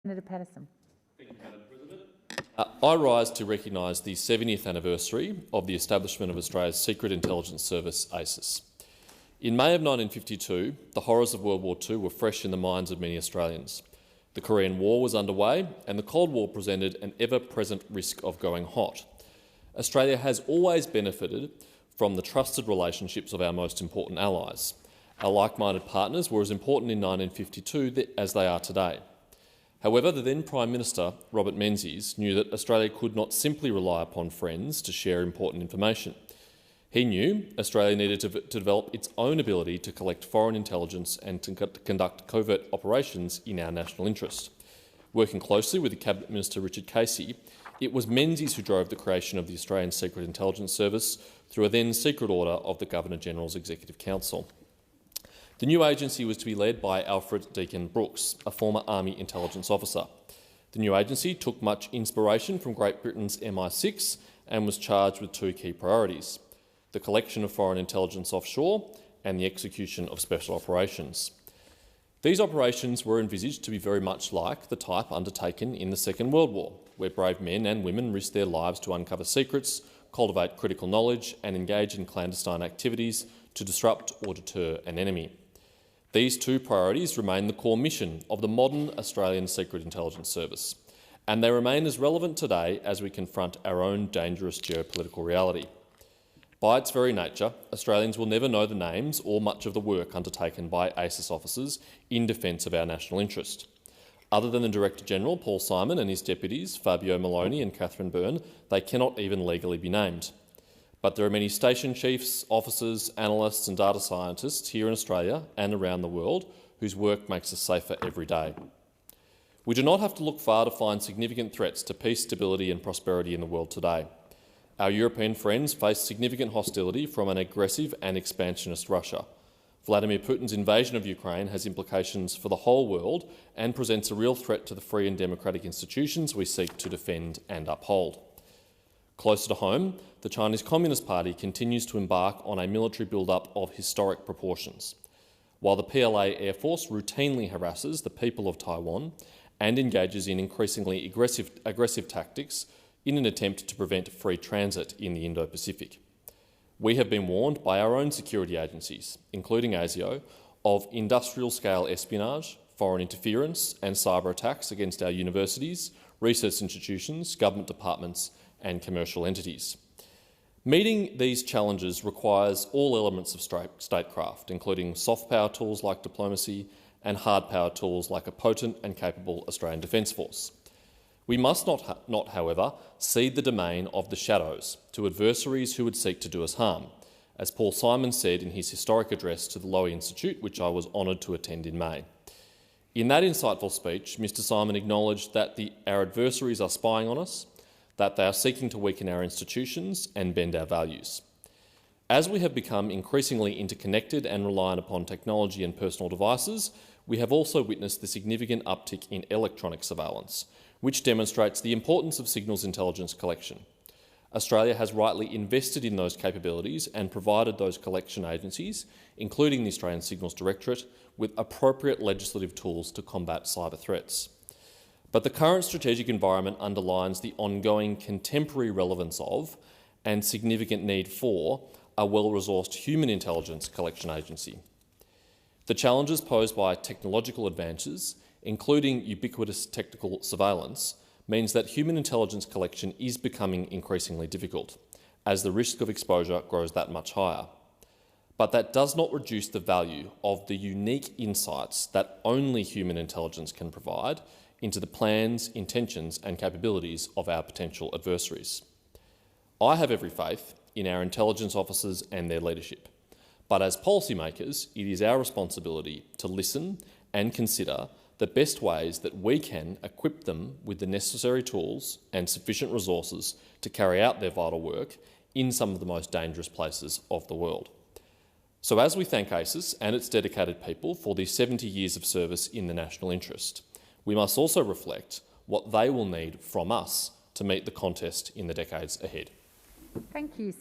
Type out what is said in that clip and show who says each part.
Speaker 1: Senator Paterson.
Speaker 2: Thank you, Madam President. I rise to recognise the 70th anniversary of the establishment of Australia's secret intelligence service, ASIS. In May of 1952, the horrors of World War II were fresh in the minds of many Australians. The Korean War was underway and the Cold War presented an ever-present risk of going hot. Australia has always benefited from the trusted relationships of our most important allies. Our like-minded partners were as important in 1952 as they are today. However, the then Prime Minister, Robert Menzies, knew that Australia could not simply rely upon friends to share important information. He knew Australia needed to develop its own ability to collect foreign intelligence and to conduct covert operations in our national interest. Working closely with the Cabinet Minister Richard Casey, it was Menzies who drove the creation of the Australian Secret Intelligence Service through a then secret order of the Governor-General's Executive Council. The new agency was to be led by Alfred Deakin Brooks, a former Army intelligence officer. The new agency took much inspiration from Great Britain's MI6 and was charged with two key priorities: the collection of foreign intelligence offshore and the execution of special operations. These operations were envisaged to be very much like the type undertaken in the Second World War, where brave men and women risked their lives to uncover secrets, cultivate critical knowledge and engage in clandestine activities to disrupt or deter an enemy. These two priorities remain the core mission of the modern Australian Secret Intelligence Service, and they remain as relevant today as we confront our own dangerous geopolitical reality. By its very nature, Australians will never know the names or much of the work undertaken by ASIS officers in defence of our national interest. Other than the Director-General, Paul Simon, and his deputies, Fabio Maloney and Catherine Byrne, they cannot even legally be named. But there are many station chiefs, officers, analysts and data scientists here in Australia and around the world whose work makes us safer every day. We do not have to look far to find significant threats to peace, stability and prosperity in the world today. Our European friends face significant hostility from an aggressive and expansionist Russia. Vladimir Putin's invasion of Ukraine has implications for the whole world and presents a real threat to the free and democratic institutions we seek to defend and uphold. Closer to home, the Chinese Communist Party continues to embark on a military build-up of historic proportions. While the PLA Air Force routinely harasses the people of Taiwan and engages in increasingly aggressive tactics in an attempt to prevent free transit in the Indo-Pacific. We have been warned by our own security agencies, including ASIO, of industrial-scale espionage, foreign interference and cyber attacks against our universities, research institutions, government departments and commercial entities. Meeting these challenges requires all elements of statecraft, including soft power tools like diplomacy and hard power tools like a potent and capable Australian Defence Force. We must not, however, cede the domain of the shadows to adversaries who would seek to do us harm, as Paul Simon said in his historic address to the Lowy Institute, which I was honoured to attend in May. In that insightful speech, Mr Simon acknowledged that our adversaries are spying on us, that they are seeking to weaken our institutions and bend our values. As we have become increasingly interconnected and reliant upon technology and personal devices, we have also witnessed the significant uptick in electronic surveillance, which demonstrates the importance of signals intelligence collection. Australia has rightly invested in those capabilities and provided those collection agencies, including the Australian Signals Directorate, with appropriate legislative tools to combat cyber threats. But the current strategic environment underlines the ongoing contemporary relevance of and significant need for a well-resourced human intelligence collection agency. The challenges posed by technological advances, including ubiquitous technical surveillance, means that human intelligence collection is becoming increasingly difficult, as the risk of exposure grows that much higher. But that does not reduce the value of the unique insights that only human intelligence can provide into the plans, intentions and capabilities of our potential adversaries. I have every faith in our intelligence officers and their leadership, but as policymakers, it is our responsibility to listen and consider the best ways that we can equip them with the necessary tools and sufficient resources to carry out their vital work in some of the most dangerous places of the world. So as we thank ASIS and its dedicated people for these 70 years of service in the national interest, we must also reflect what they will need from us to meet the contest in the decades ahead.
Speaker 1: Thank you.